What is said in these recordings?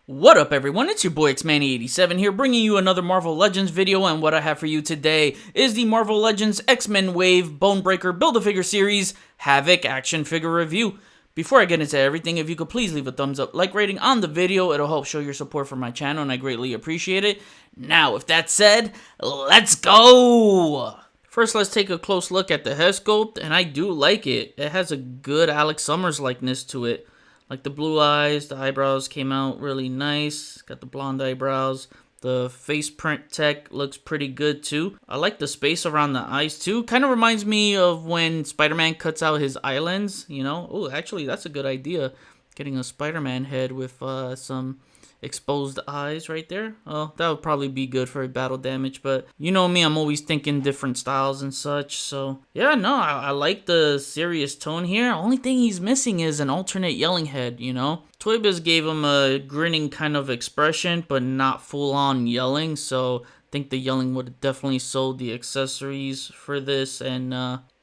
What up everyone, it's your boy Xmanny87 here bringing you another Marvel Legends video, and what I have for you today is the Marvel Legends X-Men Wave Bonebreaker Build-A-Figure Series Havok action figure review. Before I get into everything, if you could please leave a thumbs up, like rating on the video, it'll help show your support for my channel and I greatly appreciate it. Now, with that said, let's go! First, let's take a close look at the Headsculpt, and I do like it. It has a good Alex Summers likeness to it. Like the blue eyes, the eyebrows came out really nice. Got the blonde eyebrows. The face print tech looks pretty good too. I like the space around the eyes too. Kind of reminds me of when Spider-Man cuts out his eyelids, you know? Oh, actually, that's a good idea. Getting a Spider-Man head with some exposed eyes right there. Oh, that would probably be good for battle damage, but you know me, I'm always thinking different styles and such. So yeah, no, I like the serious tone here. Only thing he's missing is an alternate yelling head, you know? Toy Biz gave him a grinning kind of expression, but not full-on yelling, so I think the yelling would have definitely sold the accessories for this, and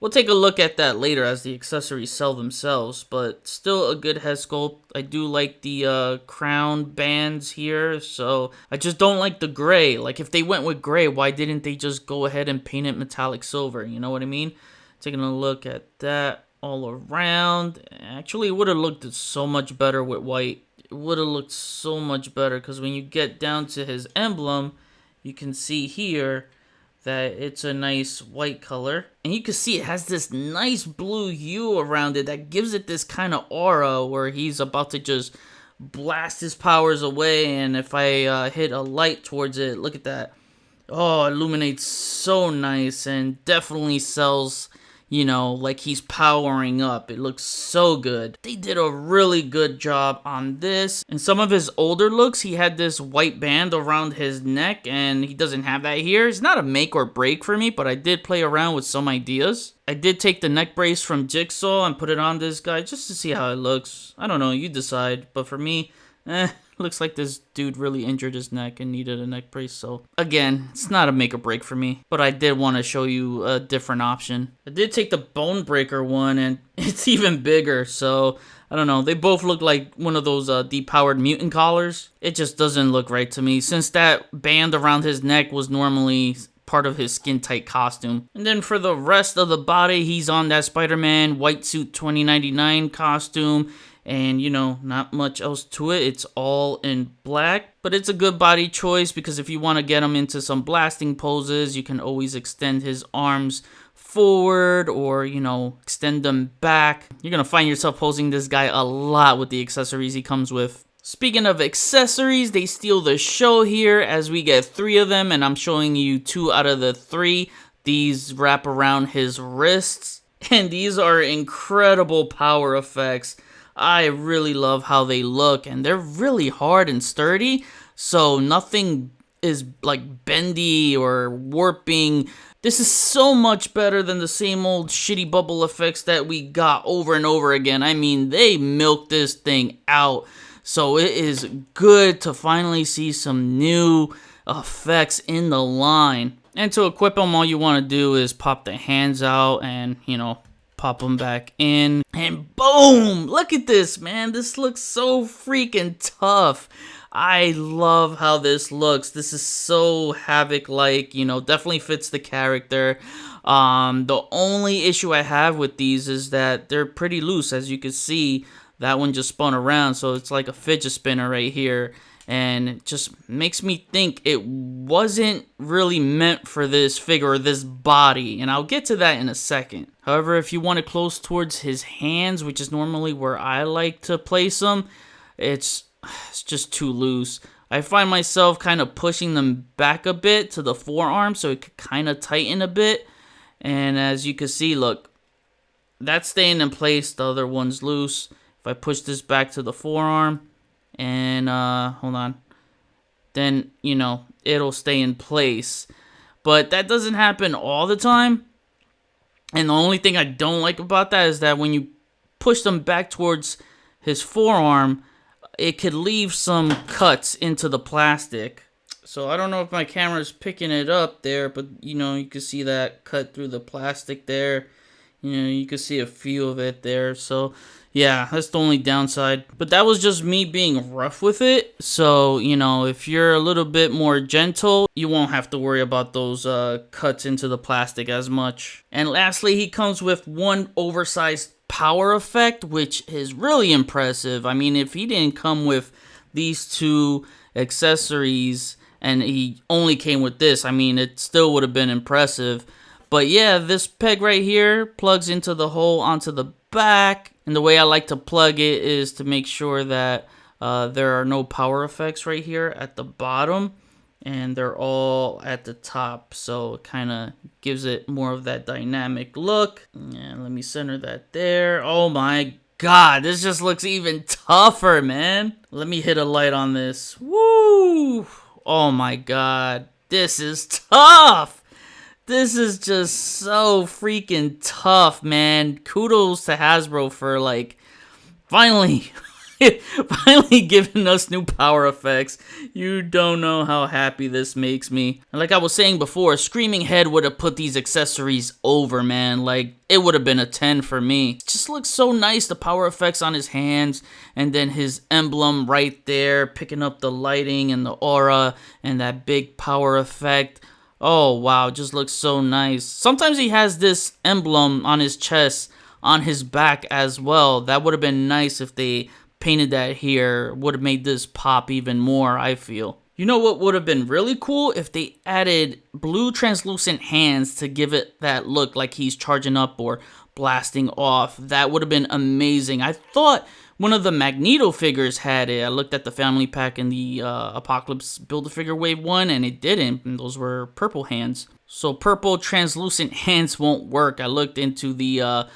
we'll take a look at that later as the accessories sell themselves, but still a good head sculpt. I do like the crown bands here, so I just don't like the gray. Like, if they went with gray, why didn't they just go ahead and paint it metallic silver? You know what I mean? Taking a look at that all around. Actually, it would have looked so much better with white. It would have looked so much better, because when you get down to his emblem, you can see here that it's a nice white color, and you can see it has this nice blue hue around it that gives it this kind of aura where he's about to just blast his powers away. And if I hit a light towards it, look at that. Oh, it illuminates so nice and definitely sells, you know, like he's powering up. It looks so good. They did a really good job on this. In some of his older looks, he had this white band around his neck, and he doesn't have that here. It's not a make or break for me, but I did play around with some ideas. I did take the neck brace from Jigsaw and put it on this guy just to see how it looks. I don't know, you decide. But for me, looks like this dude really injured his neck and needed a neck brace. So again, it's not a make or break for me, but I did want to show you a different option. I did take the Bonebreaker one, and it's even bigger. So I don't know, they both look like one of those depowered mutant collars. It just doesn't look right to me, since that band around his neck was normally part of his skin tight costume. And then for the rest of the body, he's on that Spider-Man white suit 2099 costume. And, you know, not much else to it. It's all in black. But it's a good body choice, because if you want to get him into some blasting poses, you can always extend his arms forward or, you know, extend them back. You're going to find yourself posing this guy a lot with the accessories he comes with. Speaking of accessories, they steal the show here as we get 3 of them. And I'm showing you 2 out of the 3. These wrap around his wrists. And these are incredible power effects. I really love how they look, and they're really hard and sturdy, so nothing is like bendy or warping. This is so much better than the same old shitty bubble effects that we got over and over again. I mean, they milked this thing out, so it is good to finally see some new effects in the line. And to equip them, all you want to do is pop the hands out and, you know, pop them back in, and boom! Look at this, man. This looks so freaking tough. I love how this looks. This is so Havok-like, you know, definitely fits the character. The only issue I have with these is that they're pretty loose. As you can see, that one just spun around, so it's like a fidget spinner right here. And it just makes me think it wasn't really meant for this figure or this body. And I'll get to that in a second. However, if you want it close towards his hands, which is normally where I like to place them, it's just too loose. I find myself kind of pushing them back a bit to the forearm so it could kind of tighten a bit. And as you can see, look, that's staying in place. The other one's loose. If I push this back to the forearm, and hold on, then, you know, it'll stay in place. But that doesn't happen all the time. And the only thing I don't like about that is that when you push them back towards his forearm, it could leave some cuts into the plastic. So I don't know if my camera's picking it up there, but, you know, you can see that cut through the plastic there. You know, you can see a few of it there. So Yeah, that's the only downside. But that was just me being rough with it. So, you know, if you're a little bit more gentle, you won't have to worry about those cuts into the plastic as much. And lastly, he comes with one oversized power effect, which is really impressive. I mean, if he didn't come with these two accessories and he only came with this, I mean, it still would have been impressive. But yeah, this peg right here plugs into the hole onto the back. And the way I like to plug it is to make sure that there are no power effects right here at the bottom. And they're all at the top. So it kind of gives it more of that dynamic look. And let me center that there. Oh my God, this just looks even tougher, man. Let me hit a light on this. Woo! Oh my God, this is tough. This is just so freaking tough, man. Kudos to Hasbro for, like, finally giving us new power effects. You don't know how happy this makes me. And like I was saying before, Screaming Head would have put these accessories over, man. Like, it would have been a 10 for me. It just looks so nice, the power effects on his hands, and then his emblem right there, picking up the lighting and the aura, and that big power effect. Oh, wow, just looks so nice. Sometimes he has this emblem on his chest, on his back as well. That would have been nice if they painted that here. Would have made this pop even more, I feel. You know what would have been really cool? If they added blue translucent hands to give it that look like he's charging up or blasting off. That would have been amazing. I thought one of the Magneto figures had it. I looked at the family pack in the Apocalypse Build-A-Figure Wave 1, and it didn't. And those were purple hands. So purple translucent hands won't work. I looked into the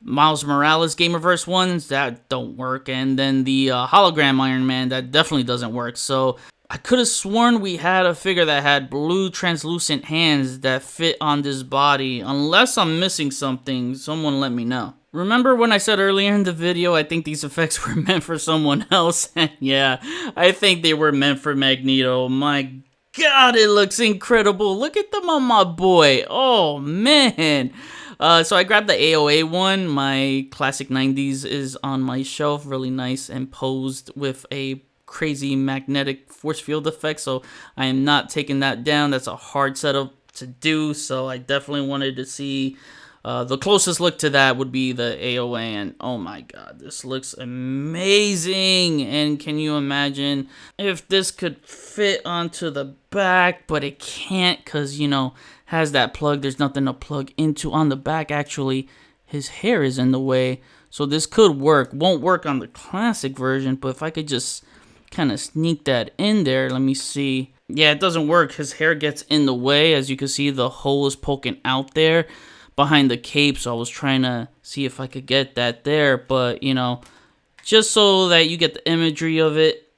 Miles Morales Gamerverse ones. That don't work. And then the hologram Iron Man, that definitely doesn't work. So I could have sworn we had a figure that had blue translucent hands that fit on this body. Unless I'm missing something, someone let me know. Remember when I said earlier in the video, I think these effects were meant for someone else? Yeah, I think they were meant for Magneto. My God, it looks incredible. Look at them on my boy. Oh, man. So I grabbed the AOA one. My classic 90s is on my shelf. Really nice and posed with a crazy magnetic force field effect. So I am not taking that down. That's a hard setup to do. So I definitely wanted to see... the closest look to that would be the AOA, and oh my God, this looks amazing. And can you imagine if this could fit onto the back, but it can't because, you know, has that plug. There's nothing to plug into on the back. Actually, his hair is in the way, so this could work. Won't work on the classic version, but if I could just kind of sneak that in there, let me see. Yeah, it doesn't work. His hair gets in the way. As you can see, the hole is poking out there behind the cape, so I was trying to see if I could get that there, but you know, just so that you get the imagery of it.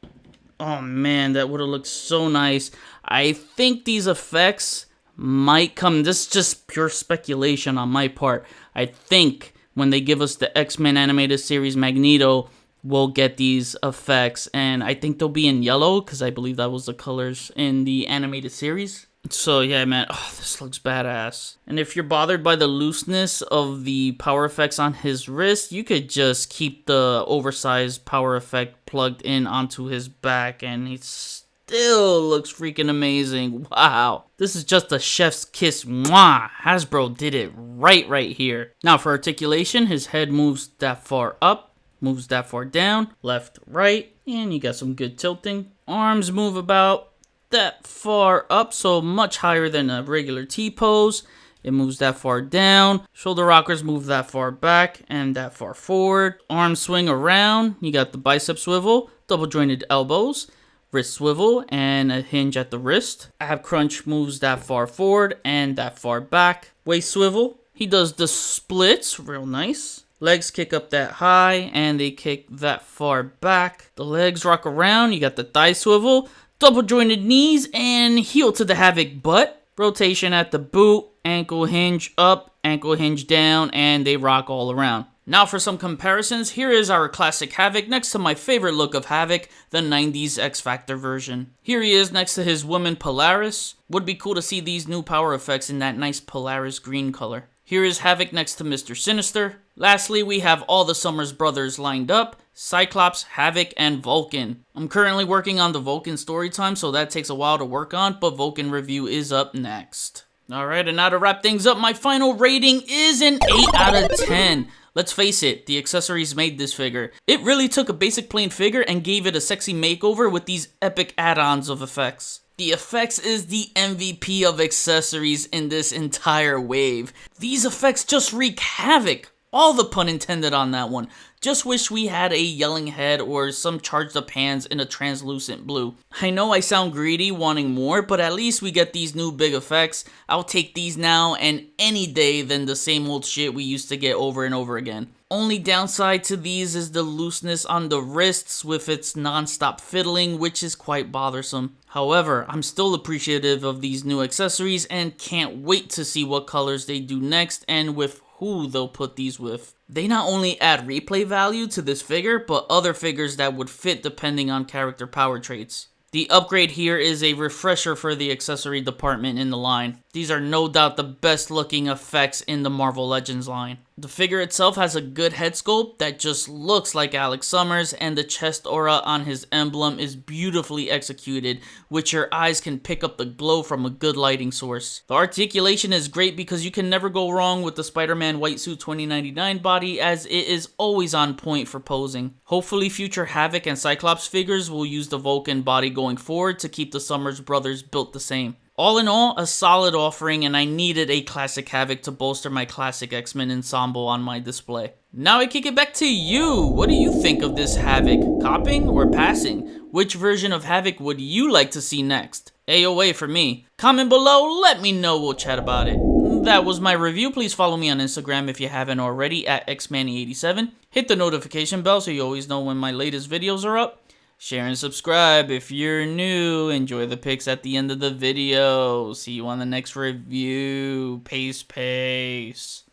Oh man, that would have looked so nice. I think these effects might come, this is just pure speculation on my part. I think when they give us the X-Men animated series Magneto, we'll get these effects, and I think they'll be in yellow because I believe that was the colors in the animated series. So yeah, man, oh, this looks badass. And if you're bothered by the looseness of the power effects on his wrist, you could just keep the oversized power effect plugged in onto his back, and it still looks freaking amazing. Wow, this is just a chef's kiss. Mwah! Hasbro did it right here. Now for articulation, his head moves that far up, moves that far down, left, right, and you got some good tilting. Arms move about that far up, so much higher than a regular T-pose. It moves that far down. Shoulder rockers move that far back and that far forward. Arms swing around. You got the bicep swivel, double jointed elbows, wrist swivel, and a hinge at the wrist. Ab crunch moves that far forward and that far back. Waist swivel. He does the splits, real nice. Legs kick up that high and they kick that far back. The legs rock around. You got the thigh swivel, double jointed knees, and heel to the Havok butt. Rotation at the boot, ankle hinge up, ankle hinge down, and they rock all around. Now for some comparisons, here is our classic Havok next to my favorite look of Havok, the 90s X Factor version. Here he is next to his woman Polaris. Would be cool to see these new power effects in that nice Polaris green color. Here is Havok next to Mr. Sinister. Lastly, we have all the Summers brothers lined up: Cyclops, Havok, and Vulcan. I'm currently working on the Vulcan storytime, so that takes a while to work on, but Vulcan review is up next. Alright, and now to wrap things up, my final rating is an 8 out of 10. Let's face it, the Accessories made this figure. It really took a basic plain figure and gave it a sexy makeover with these epic add-ons of effects. The effects is the MVP of Accessories in this entire wave. These effects just wreak havoc. All the pun intended on that one. Just wish we had a yelling head or some charged up hands in a translucent blue. I know I sound greedy wanting more, but at least we get these new big effects. I'll take these now and any day than the same old shit we used to get over and over again. Only downside to these is the looseness on the wrists with its non-stop fiddling, which is quite bothersome. However, I'm still appreciative of these new accessories and can't wait to see what colors they do next and with who they'll put these with. They not only add replay value to this figure, but other figures that would fit depending on character power traits. The upgrade here is a refresher for the accessory department in the line. These are no doubt the best looking effects in the Marvel Legends line. The figure itself has a good head sculpt that just looks like Alex Summers, and the chest aura on his emblem is beautifully executed, which your eyes can pick up the glow from a good lighting source. The articulation is great because you can never go wrong with the Spider-Man White Suit 2099 body, as it is always on point for posing. Hopefully future Havok and Cyclops figures will use the Vulcan body going forward to keep the Summers brothers built the same. All in all, a solid offering, and I needed a classic Havok to bolster my classic X-Men ensemble on my display. Now I kick it back to you. What do you think of this Havok? Copying or passing? Which version of Havok would you like to see next? AOA for me. Comment below, let me know, we'll chat about it. That was my review. Please follow me on Instagram if you haven't already at xmanny87. Hit the notification bell so you always know when my latest videos are up. Share and subscribe if you're new. Enjoy the pics at the end of the video. See you on the next review. Peace.